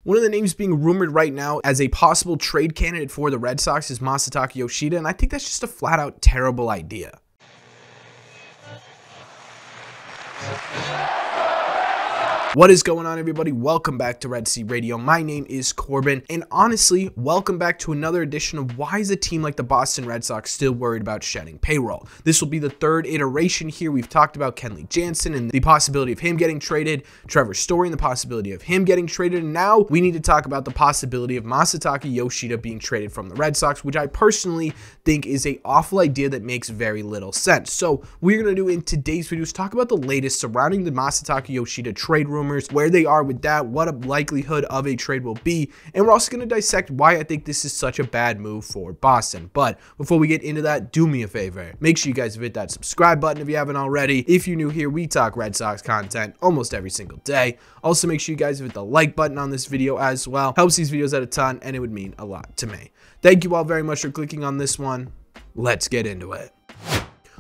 One of the names being rumored right now as a possible trade candidate for the Red Sox is Masataka Yoshida, and I think that's just a flat-out terrible idea. What is going on, everybody? Welcome back to Red Seat Radio. My name is Corbin, and honestly, welcome back to another edition of why is a team like the Boston Red Sox still worried about shedding payroll? This will be the third iteration here. We've talked about Kenley Jansen and the possibility of him getting traded, Trevor Story and the possibility of him getting traded, and now we need to talk about the possibility of Masataka Yoshida being traded from the Red Sox, which I personally think is an awful idea that makes very little sense. So we're going to do in today's video is talk about the latest surrounding the Masataka Yoshida trade rumors, where they are with that, what a likelihood of a trade will be, and we're also going to dissect why I think this is such a bad move for Boston. But before we get into that, do me a favor. Make sure you guys hit that subscribe button if you haven't already. If you're new here, we talk Red Sox content almost every single day. Also, make sure you guys hit the like button on this video as well. Helps these videos out a ton, and it would mean a lot to me. Thank you all very much for clicking on this one. Let's get into it.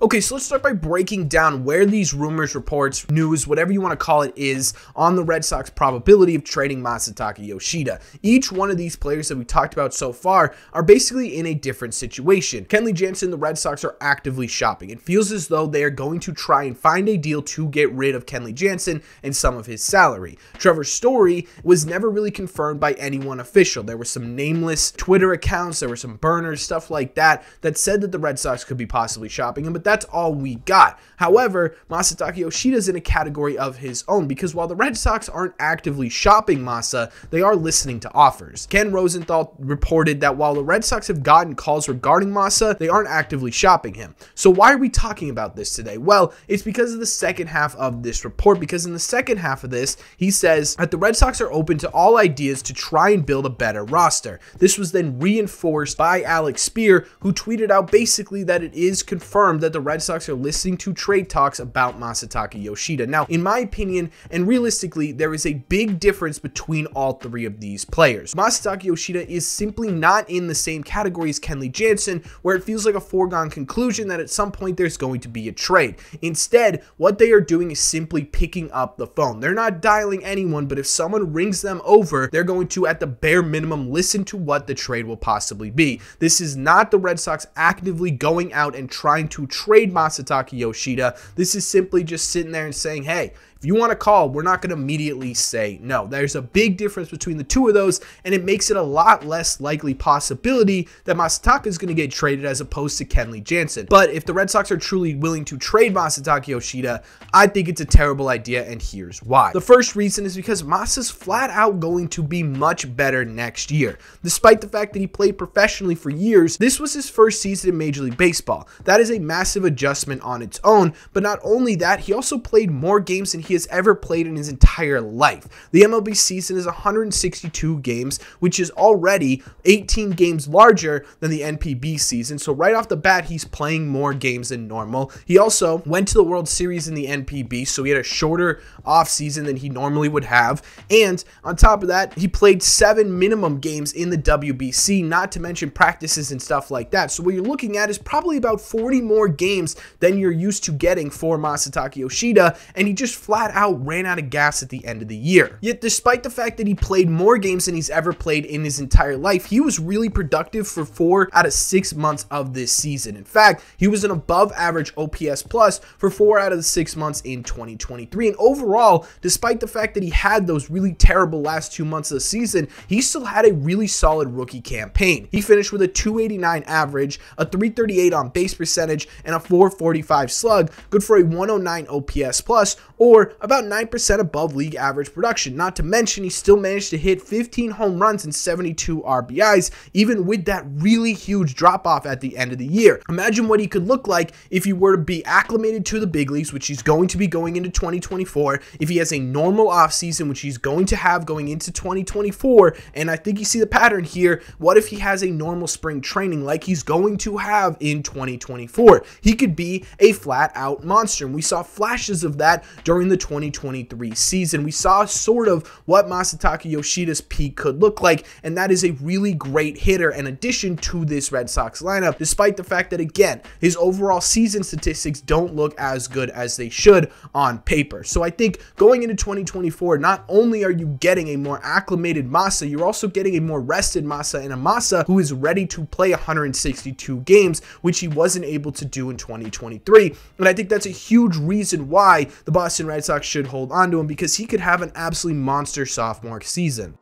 Okay, so let's start by breaking down where these rumors, reports, news, whatever you want to call it, is on the Red Sox probability of trading Masataka Yoshida. Each one of these players that we talked about so far are basically in a different situation. Kenley Jansen, the Red Sox are actively shopping. It feels as though they are going to try and find a deal to get rid of Kenley Jansen and some of his salary. Trevor Story was never really confirmed by anyone official. There were some nameless Twitter accounts, there were some burners, stuff like that, that said that the Red Sox could be possibly shopping him, but that's all we got. However, Masataka Yoshida is in a category of his own because while the Red Sox aren't actively shopping Masa, they are listening to offers. Ken Rosenthal reported that while the Red Sox have gotten calls regarding Masa, they aren't actively shopping him. So why are we talking about this today? Well, it's because of the second half of this report, because in the second half of this, he says that the Red Sox are open to all ideas to try and build a better roster. This was then reinforced by Alex Spear, who tweeted out basically that it is confirmed that the Red Sox are listening to trade talks about Masataka Yoshida. Now, in my opinion, and realistically, there is a big difference between all three of these players. Masataka Yoshida is simply not in the same category as Kenley Jansen, where it feels like a foregone conclusion that at some point there's going to be a trade. Instead, what they are doing is simply picking up the phone. They're not dialing anyone, but if someone rings them over, they're going to, at the bare minimum, listen to what the trade will possibly be. This is not the Red Sox actively going out and trying to trade Masataka Yoshida. This is simply just sitting there and saying, hey, if you want to call, we're not going to immediately say no. There's a big difference between the two of those, and it makes it a lot less likely possibility that Masataka is going to get traded as opposed to Kenley Jansen. But if the Red Sox are truly willing to trade Masataka Yoshida, I think it's a terrible idea, and here's why. The first reason is because Masa's flat out going to be much better next year. Despite the fact that he played professionally for years, this was his first season in Major League Baseball. That is a massive adjustment on its own, but not only that, he also played more games than he has ever played in his entire life. The MLB season is 162 games, which is already 18 games larger than the NPB season. So right off the bat, he's playing more games than normal. He also went to the World Series in the NPB, so he had a shorter offseason than he normally would have. And on top of that, he played 7 minimum games in the WBC, not to mention practices and stuff like that. So what you're looking at is probably about 40 more games than you're used to getting for Masataka Yoshida, and he just flat out ran out of gas at the end of the year. Yet despite the fact that he played more games than he's ever played in his entire life, he was really productive for 4 out of 6 months of this season. In fact, he was an above average OPS plus for 4 out of the 6 months in 2023. And overall, despite the fact that he had those really terrible last 2 months of the season, he still had a really solid rookie campaign. He finished with a 289 average, a 338 on base percentage, and a 445 slug, good for a 109 OPS plus, or about 9% above league average production. Not to mention, he still managed to hit 15 home runs and 72 RBIs, even with that really huge drop-off at the end of the year. Imagine what he could look like if he were to be acclimated to the big leagues, which he's going to be going into 2024, if he has a normal offseason, which he's going to have going into 2024, and I think you see the pattern here. What if he has a normal spring training like he's going to have in 2024? He could be a flat-out monster, and we saw flashes of that during the 2023 season, we saw sort of what Masataka Yoshida's peak could look like, and that is a really great hitter in addition to this Red Sox lineup, despite the fact that, again, his overall season statistics don't look as good as they should on paper. So I think going into 2024, not only are you getting a more acclimated Masa, you're also getting a more rested Masa, and a Masa who is ready to play 162 games, which he wasn't able to do in 2023. And I think that's a huge reason why the Boston Red Sox should hold on to him, because he could have an absolutely monster sophomore season.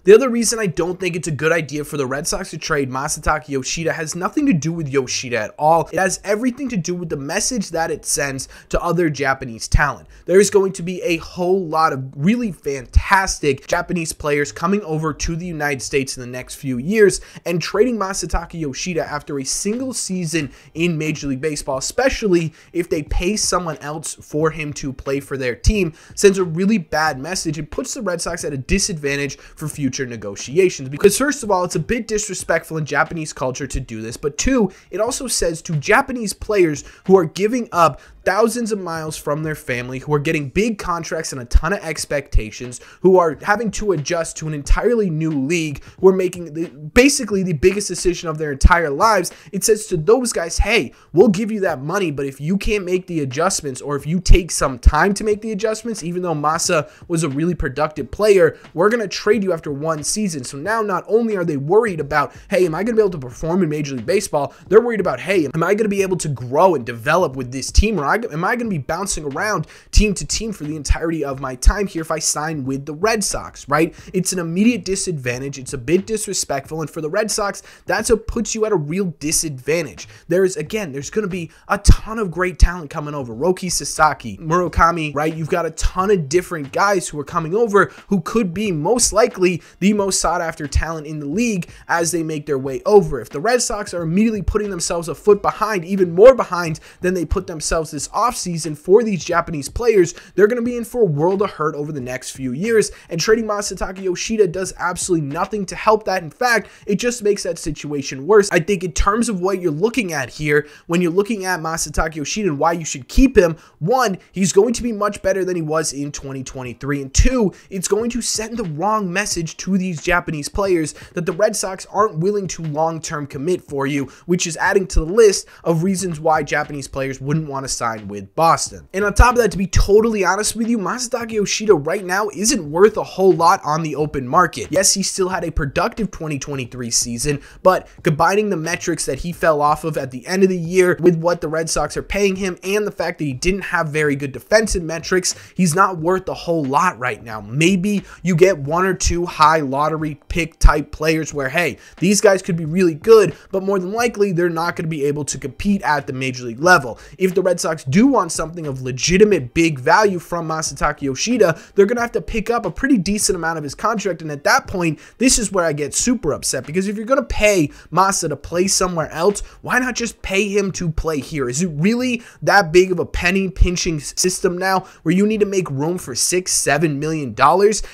The other reason I don't think it's a good idea for the Red Sox to trade Masataka Yoshida has nothing to do with Yoshida at all. It has everything to do with the message that it sends to other Japanese talent. There's going to be a whole lot of really fantastic Japanese players coming over to the United States in the next few years, and trading Masataka Yoshida after a single season in Major League Baseball, especially if they pay someone else for him to play for their team, sends a really bad message. It puts the Red Sox at a disadvantage for future negotiations, because first of all, it's a bit disrespectful in Japanese culture to do this, but two, it also says to Japanese players who are giving up thousands of miles from their family, who are getting big contracts and a ton of expectations, who are having to adjust to an entirely new league, who are making basically the biggest decision of their entire lives. It says to those guys, hey, we'll give you that money, but if you can't make the adjustments, or if you take some time to make the adjustments, even though Masa was a really productive player, we're going to trade you after one season. So now not only are they worried about, hey, am I going to be able to perform in Major League Baseball? They're worried about, hey, am I going to be able to grow and develop with this team, or am I going to be bouncing around team to team for the entirety of my time here if I sign with the Red Sox, right? It's an immediate disadvantage. It's a bit disrespectful, and for the Red Sox, that's what puts you at a real disadvantage. There's going to be a ton of great talent coming over. Roki Sasaki, Murakami, right? You've got a ton of different guys who are coming over who could be most likely the most sought-after talent in the league as they make their way over. If the Red Sox are immediately putting themselves a foot behind, even more behind than they put themselves this offseason for these Japanese players, they're going to be in for a world of hurt over the next few years, and trading Masataka Yoshida does absolutely nothing to help that. In fact, it just makes that situation worse. I think in terms of what you're looking at here, when you're looking at Masataka Yoshida and why you should keep him, one, he's going to be much better than he was in 2023, and two, it's going to send the wrong message to these Japanese players that the Red Sox aren't willing to long-term commit for you, which is adding to the list of reasons why Japanese players wouldn't want to sign with Boston. And on top of that, to be totally honest with you, Masataka Yoshida right now isn't worth a whole lot on the open market. Yes, he still had a productive 2023 season, but combining the metrics that he fell off of at the end of the year with what the Red Sox are paying him, and the fact that he didn't have very good defensive metrics, he's not worth a whole lot right now. Maybe you get one or two high lottery pick type players where, hey, these guys could be really good, but more than likely they're not going to be able to compete at the major league level. If the Red Sox do want something of legitimate big value from Masataka Yoshida, they're going to have to pick up a pretty decent amount of his contract, and at that point, this is where I get super upset, because if you're going to pay Masa to play somewhere else, why not just pay him to play here? Is it really that big of a penny pinching system now where you need to make room for $6-7 million?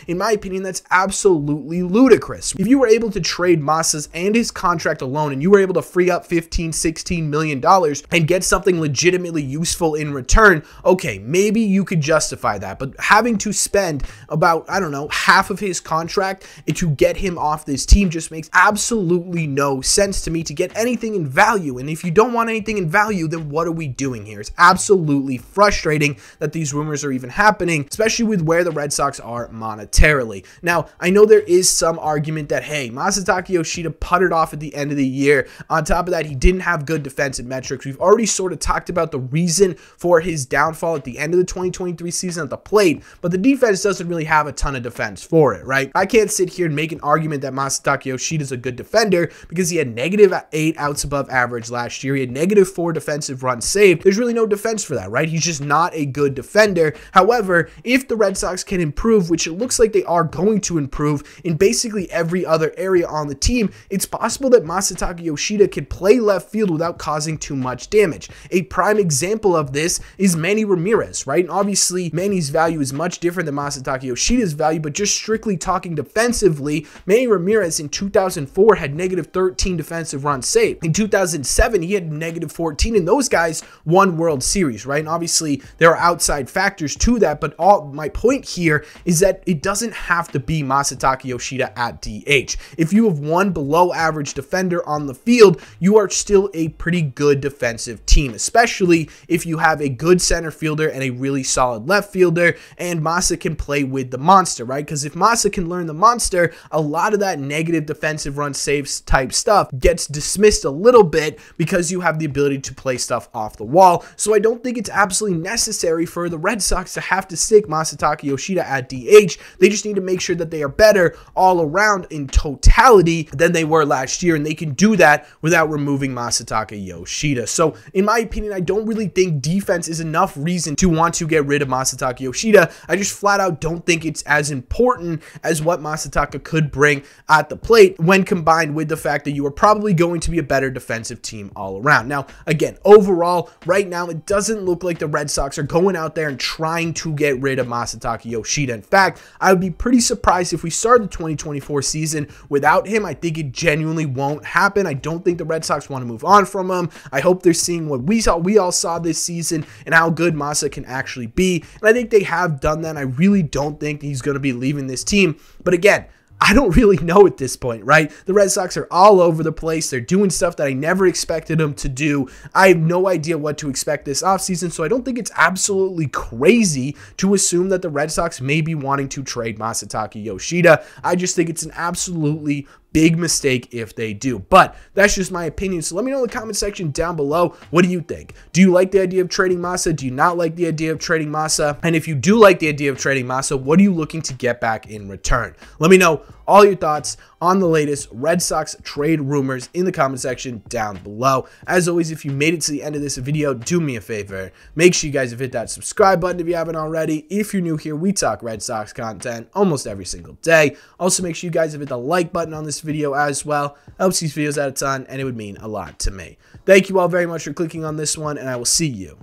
In my opinion, that's absolutely ludicrous. If you were able to trade Masa's and his contract alone, and you were able to free up $15-16 million and get something legitimately useful in return, okay, maybe you could justify that, but having to spend about, I don't know, half of his contract to get him off this team just makes absolutely no sense to me to get anything in value. And if you don't want anything in value, then what are we doing here? It's absolutely frustrating that these rumors are even happening, especially with where the Red Sox are monetarily. Now, I know there is some argument that, hey, Masataka Yoshida puttered off at the end of the year. On top of that, he didn't have good defensive metrics. We've already sort of talked about the reason for his downfall at the end of the 2023 season at the plate, but the defense doesn't really have a ton of defense for it, right? I can't sit here and make an argument that Masataka Yoshida is a good defender because he had -8 outs above average last year. He had -4 defensive runs saved. There's really no defense for that, right? He's just not a good defender. However, if the Red Sox can improve, which it looks like they are going to improve in basically every other area on the team, it's possible that Masataka Yoshida could play left field without causing too much damage. A prime example example of this is Manny Ramirez, right? And obviously, Manny's value is much different than Masataka Yoshida's value, but just strictly talking defensively, Manny Ramirez in 2004 had negative 13 defensive runs saved. In 2007, he had negative 14, and those guys won World Series, right? And obviously, there are outside factors to that, but my point here is that it doesn't have to be Masataka Yoshida at DH. If you have one below average defender on the field, you are still a pretty good defensive team, especially if you have a good center fielder and a really solid left fielder, and Masa can play with the monster, right? Because if Masa can learn the monster, a lot of that negative defensive run saves type stuff gets dismissed a little bit because you have the ability to play stuff off the wall. So I don't think it's absolutely necessary for the Red Sox to have to stick Masataka Yoshida at DH. They just need to make sure that they are better all around in totality than they were last year, and they can do that without removing Masataka Yoshida. So in my opinion, I don't really think defense is enough reason to want to get rid of Masataka Yoshida. I just flat out don't think it's as important as what Masataka could bring at the plate when combined with the fact that you are probably going to be a better defensive team all around. Now, again, overall, right now, it doesn't look like the Red Sox are going out there and trying to get rid of Masataka Yoshida. In fact, I would be pretty surprised if we start the 2024 season without him. I think it genuinely won't happen. I don't think the Red Sox want to move on from him. I hope they're seeing what we all saw this season and how good Masa can actually be. And I think they have done that. I really don't think he's going to be leaving this team. But again, I don't really know at this point, right? The Red Sox are all over the place. They're doing stuff that I never expected them to do. I have no idea what to expect this offseason, so I don't think it's absolutely crazy to assume that the Red Sox may be wanting to trade Masataka Yoshida. I just think it's an absolutely big mistake if they do. But that's just my opinion. So let me know in the comment section down below. What do you think? Do you like the idea of trading Masa? Do you not like the idea of trading Masa? And if you do like the idea of trading Masa, what are you looking to get back in return? Let me know all your thoughts on the latest Red Sox trade rumors in the comment section down below. As always, if you made it to the end of this video, do me a favor. Make sure you guys have hit that subscribe button if you haven't already. If you're new here, we talk Red Sox content almost every single day. Also, make sure you guys have hit the like button on this video as well. Helps these videos out a ton, and it would mean a lot to me. Thank you all very much for clicking on this one, and I will see you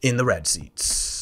in the red seats.